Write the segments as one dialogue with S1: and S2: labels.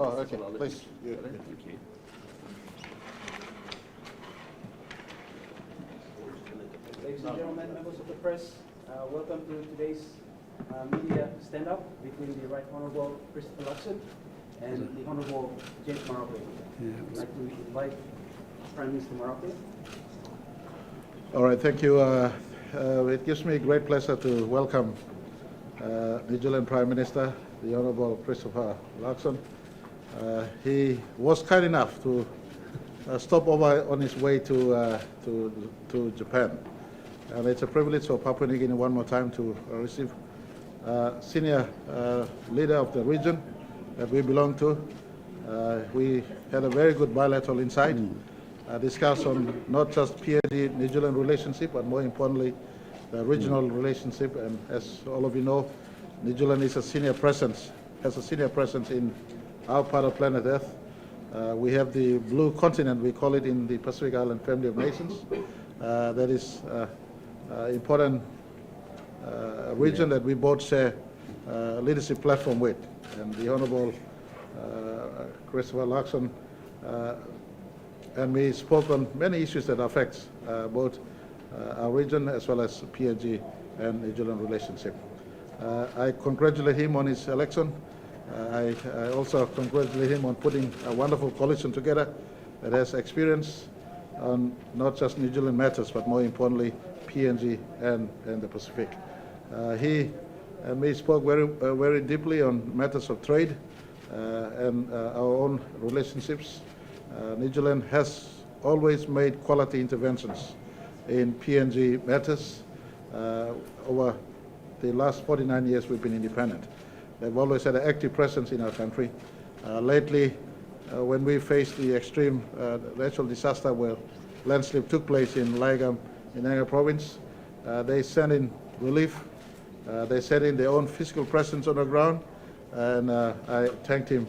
S1: Oh, okay, please. Yeah.
S2: Thank you.
S3: Ladies and gentlemen, members of the press, welcome to today's media stand-up between the Right Honourable Christopher Luxon and the Honourable James Marape. I'd like to invite Prime Minister Marape.
S1: All right, thank you. It gives me great pleasure to welcome New Zealand Prime Minister, the Honourable Christopher Luxon. He was kind enough to stop over on his way to Japan. And it's a privilege for Papua New Guinea one more time to receive senior leader of the region that we belong to. We had a very good bilateral insight, discussed on not just PNG-New Zealand relationship, but more importantly, the regional relationship. And as all of you know, New Zealand is a senior presence, has a senior presence in our part of planet Earth. We have the blue continent, we call it, in the Pacific Island family of nations. That is important region that we both share leadership platform with. And the Honourable Christopher Luxon and me spoke on many issues that affects both our region as well as PNG and New Zealand relationship. I congratulate him on his election. I also congratulate him on putting a wonderful coalition together that has experience on not just New Zealand matters, but more importantly, PNG and the Pacific. He and me spoke very deeply on matters of trade and our own relationships. New Zealand has always made quality interventions in PNG matters. Over the last 49 years we've been independent. They've always had an active presence in our country. Lately, when we faced the extreme natural disaster where landslip took place in Laegam in Anga province, they sent in relief. They sent in their own physical presence on the ground, and I thanked him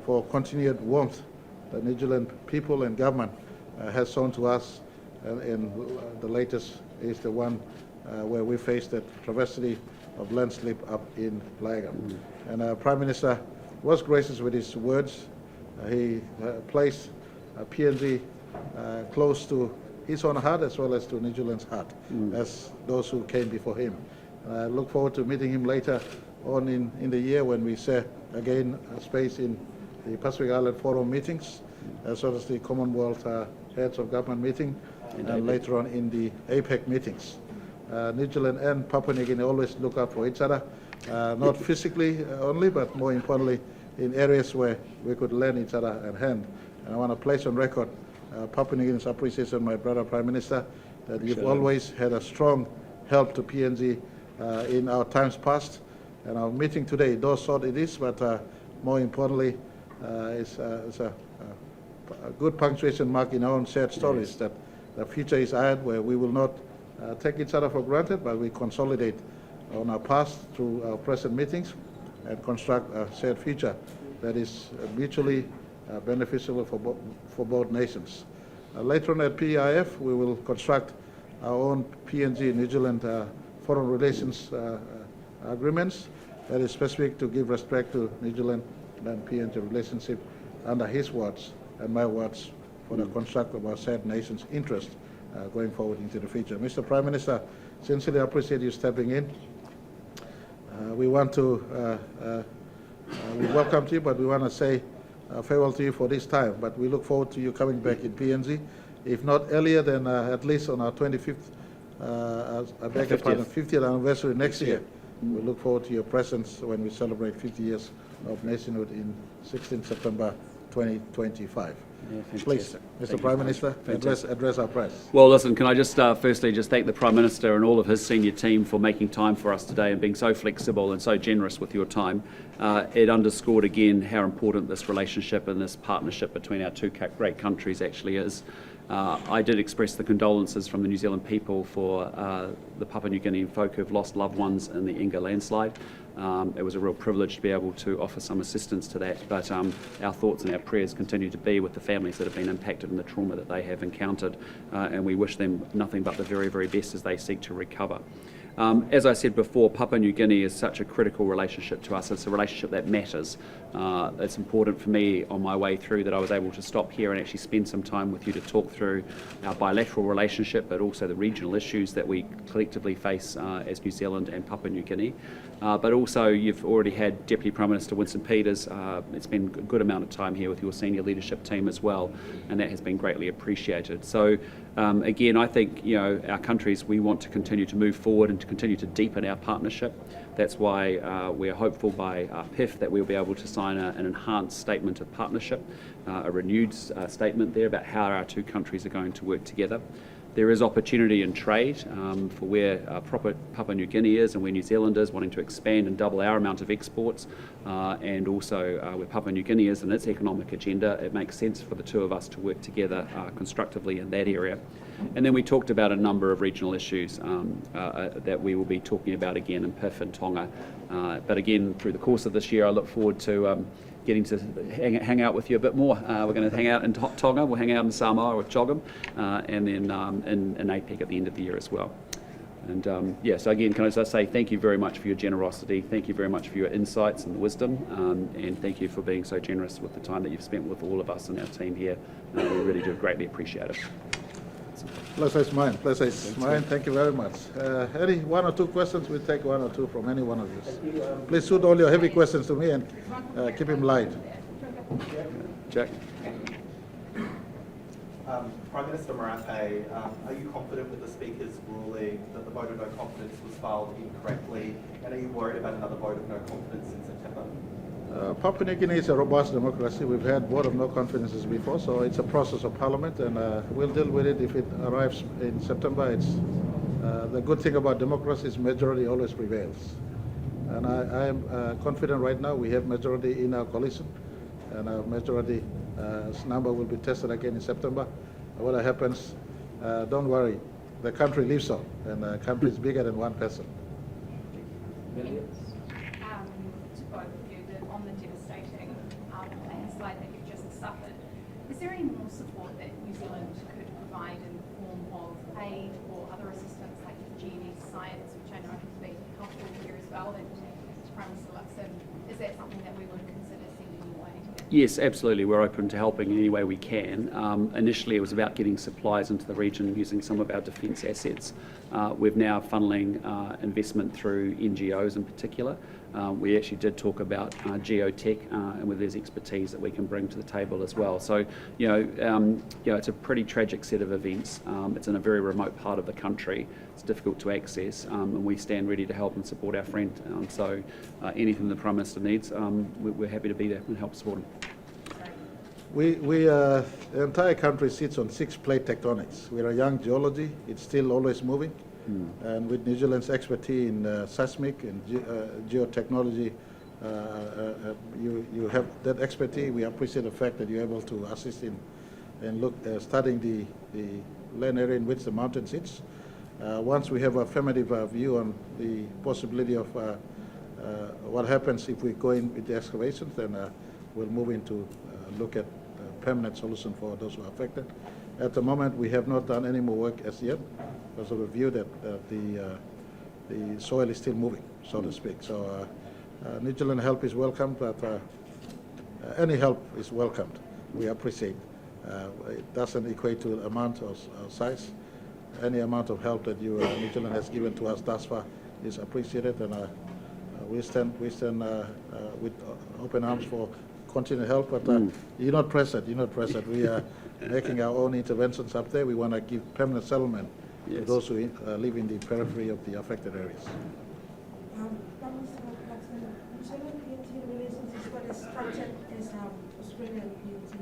S1: for continued warmth that New Zealand people and government has shown to us. And the latest is the one where we faced that travesty of landslip up in Laegam. And our Prime Minister was gracious with his words. He placed PNG close to his own heart as well as to New Zealand's heart, as those who came before him. I look forward to meeting him later on in the year when we share again space in the Pacific Island Forum meetings, as well as the Commonwealth Heads of Government meeting, and later on in the APEC meetings. New Zealand and Papua New Guinea always look out for each other, not physically only, but more importantly in areas where we could lend each other a hand. And I want to place on record Papua New Guinea's appreciation, my brother Prime Minister, that you've always had a strong help to PNG in our times past. And our meeting today, though short it is, but more importantly, it's a good punctuation mark in our own shared stories, that the future is ahead where we will not take each other for granted, but we consolidate on our past through our present meetings and construct a shared future that is mutually beneficial for both nations. Later on at PIF, we will construct our own PNG New Zealand foreign relations agreements that is specific to give respect to New Zealand and PNG relationship under his words and my words for the construct of our shared nation's interest going forward into the future. Mr. Prime Minister, sincerely appreciate you stepping in. We want to we welcome you, but we want to say farewell to you for this time. But we look forward to you coming back in PNG, if not earlier than at least on our 25th, I beg your pardon, 50th anniversary next year. We look forward to your presence when we celebrate 50 years of nationhood in 16 September 2025.
S2: Yeah,
S1: please, Mr. Prime Minister, address our press.
S2: Well, listen, can I just firstly just thank the Prime Minister and all of his senior team for making time for us today and being so flexible and so generous with your time. It underscored again how important this relationship and this partnership between our two great countries actually is. I did express the condolences from the New Zealand people for the Papua New Guinean folk who have lost loved ones in the Inga landslide. It was a real privilege to be able to offer some assistance to that, but our thoughts and our prayers continue to be with the families that have been impacted and the trauma that they have encountered, and we wish them nothing but the very, very best as they seek to recover. As I said before, Papua New Guinea is such a critical relationship to us. It's a relationship that matters. It's important for me on my way through that I was able to stop here and actually spend some time with you to talk through our bilateral relationship, but also the regional issues that we collectively face as New Zealand and Papua New Guinea. But also, you've already had Deputy Prime Minister Winston Peters. It's been a good amount of time here with your senior leadership team as well, and that has been greatly appreciated. So again, I think our countries, we want to continue to move forward and to continue to deepen our partnership. That's why we're hopeful by PIF that we'll be able to sign an enhanced statement of partnership, a renewed statement there about how our two countries are going to work together. There is opportunity in trade for where Papua New Guinea is and where New Zealand is, wanting to expand and double our amount of exports, and also where Papua New Guinea is in its economic agenda. It makes sense for the two of us to work together constructively in that area. And then we talked about a number of regional issues that we will be talking about again in PIF and Tonga. But again, through the course of this year, I look forward to getting to hang out with you a bit more. We're going to hang out in Tonga, we'll hang out in Samoa with Chogam, and then in APEC at the end of the year as well. And so again, can I just say thank you very much for your generosity, thank you very much for your insights and wisdom, and thank you for being so generous with the time that you've spent with all of us and our team here. We really do greatly appreciate it.
S1: Pleasure is mine. Pleasure is mine. Thank you very much. Any one or two questions? We'll take one or two from any one of you. Please shoot all your heavy questions to me and keep him light.
S2: Jack?
S4: Prime Minister Marape, are you confident with the Speaker's ruling that the vote of no confidence was filed incorrectly? And are you worried about another vote of no confidence in September?
S1: Papua New Guinea is a robust democracy. We've had vote of no confidences before, so it's a process of parliament, and we'll deal with it if it arrives in September. It's the good thing about democracy is majority always prevails, and I am confident right now we have majority in our coalition, and our majority number will be tested again in September. Whatever happens, don't worry, the country lives on, and the country is bigger than one person.
S5: On the devastating landslide that you've just suffered, is there any more support that New Zealand could provide in the form of aid or other assistance like G&E science, which I know has been helpful here as well, and to Prime Minister Luxon, is that something that we would consider sending your way?
S2: Yes, absolutely. We're open to helping in any way we can. Initially, it was about getting supplies into the region using some of our defence assets. We're now funneling investment through NGOs in particular. We actually did talk about geotech and where there's expertise that we can bring to the table as well. So, it's a pretty tragic set of events. It's in a very remote part of the country. It's difficult to access, and we stand ready to help and support our friend. So, anything the Prime Minister needs, we're happy to be there and help support him.
S1: The entire country sits on 6 plate tectonics. We're a young geology. It's still always moving. And with New Zealand's expertise in seismic and geotechnology, you have that expertise. We appreciate the fact that you're able to assist in studying the land area in which the mountain sits. Once we have a affirmative view on the possibility of what happens if we go in with the excavations, then we'll move into look at a permanent solution for those who are affected. At the moment, we have not done any more work as yet, because of the view that the soil is still moving, so to speak. So New Zealand help is welcome, but any help is welcomed. We appreciate. It doesn't equate to amount or size. Any amount of help that New Zealand has given to us thus far is appreciated, and we stand with open arms for continued help. But you're not present. We are making our own interventions up there. We want to give permanent settlement to those who live in the periphery of the affected areas.
S6: Prime Minister Luxon, New Zealand PNG relations is what is structured as Australian PNG,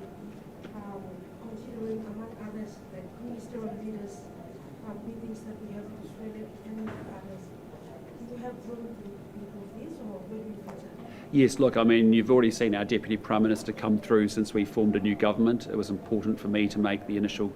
S6: considering among others the ministerial leaders meetings that we have in Australia and others. Do you have room to improve this, or will we future?
S2: Yes, look, I mean, you've already seen our Deputy Prime Minister come through since we formed a new government. It was important for me to make the initial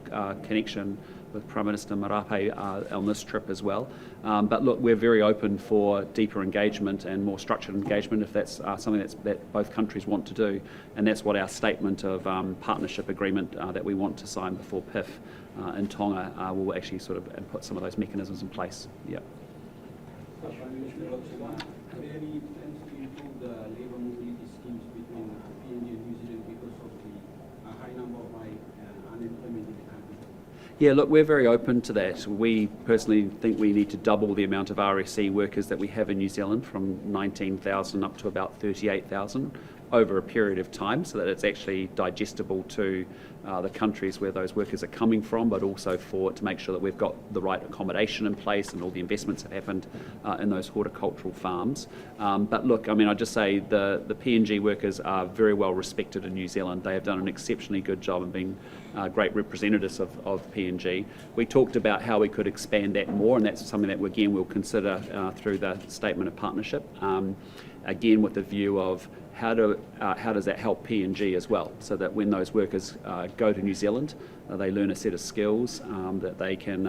S2: connection with Prime Minister Marape on this trip as well. But look, we're very open for deeper engagement and more structured engagement if that's something that both countries want to do. And that's what our statement of partnership agreement that we want to sign before PIF in Tonga will actually sort of put some of those mechanisms in place. Yeah.
S7: Prime Minister Luxon, are there any plans to improve the labour mobility schemes between PNG and New Zealand because of the high number of unemployment in the country?
S2: Yeah, look, we're very open to that. We personally think we need to double the amount of RSE workers that we have in New Zealand from 19,000 up to about 38,000 over a period of time, so that it's actually digestible to the countries where those workers are coming from, but also to make sure that we've got the right accommodation in place and all the investments have happened in those horticultural farms. But look, I mean, I'd just say the PNG workers are very well respected in New Zealand. They have done an exceptionally good job in being great representatives of PNG. We talked about how we could expand that more, and that's something that, again, we'll consider through the Statement of Partnership, again with the view of how does that help PNG as well, so that when those workers go to New Zealand, they learn a set of skills that they can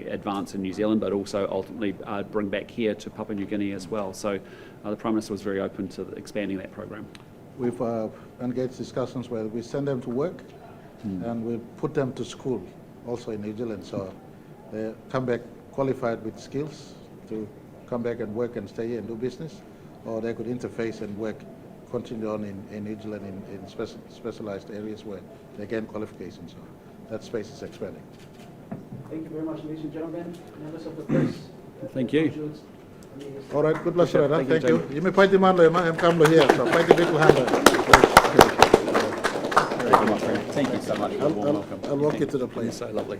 S2: advance in New Zealand, but also ultimately bring back here to Papua New Guinea as well. So the Prime Minister was very open to expanding that program.
S1: We've engaged discussions where we send them to work and we put them to school also in New Zealand, so they come back qualified with skills to come back and work and stay here and do business, or they could interface and work, continue on in New Zealand in specialized areas where they gain qualifications. So that space is expanding.
S3: Thank you very much, ladies and gentlemen, members of the press.
S2: Thank you.
S3: Concludes the
S1: All right, good luck, sir.
S2: Thank
S1: Thank
S2: you,
S1: you. You may point the man, I'm coming here, so point the little hand.
S2: Thank you so much for the warm welcome.
S1: I'll walk you to the place.
S2: So lovely.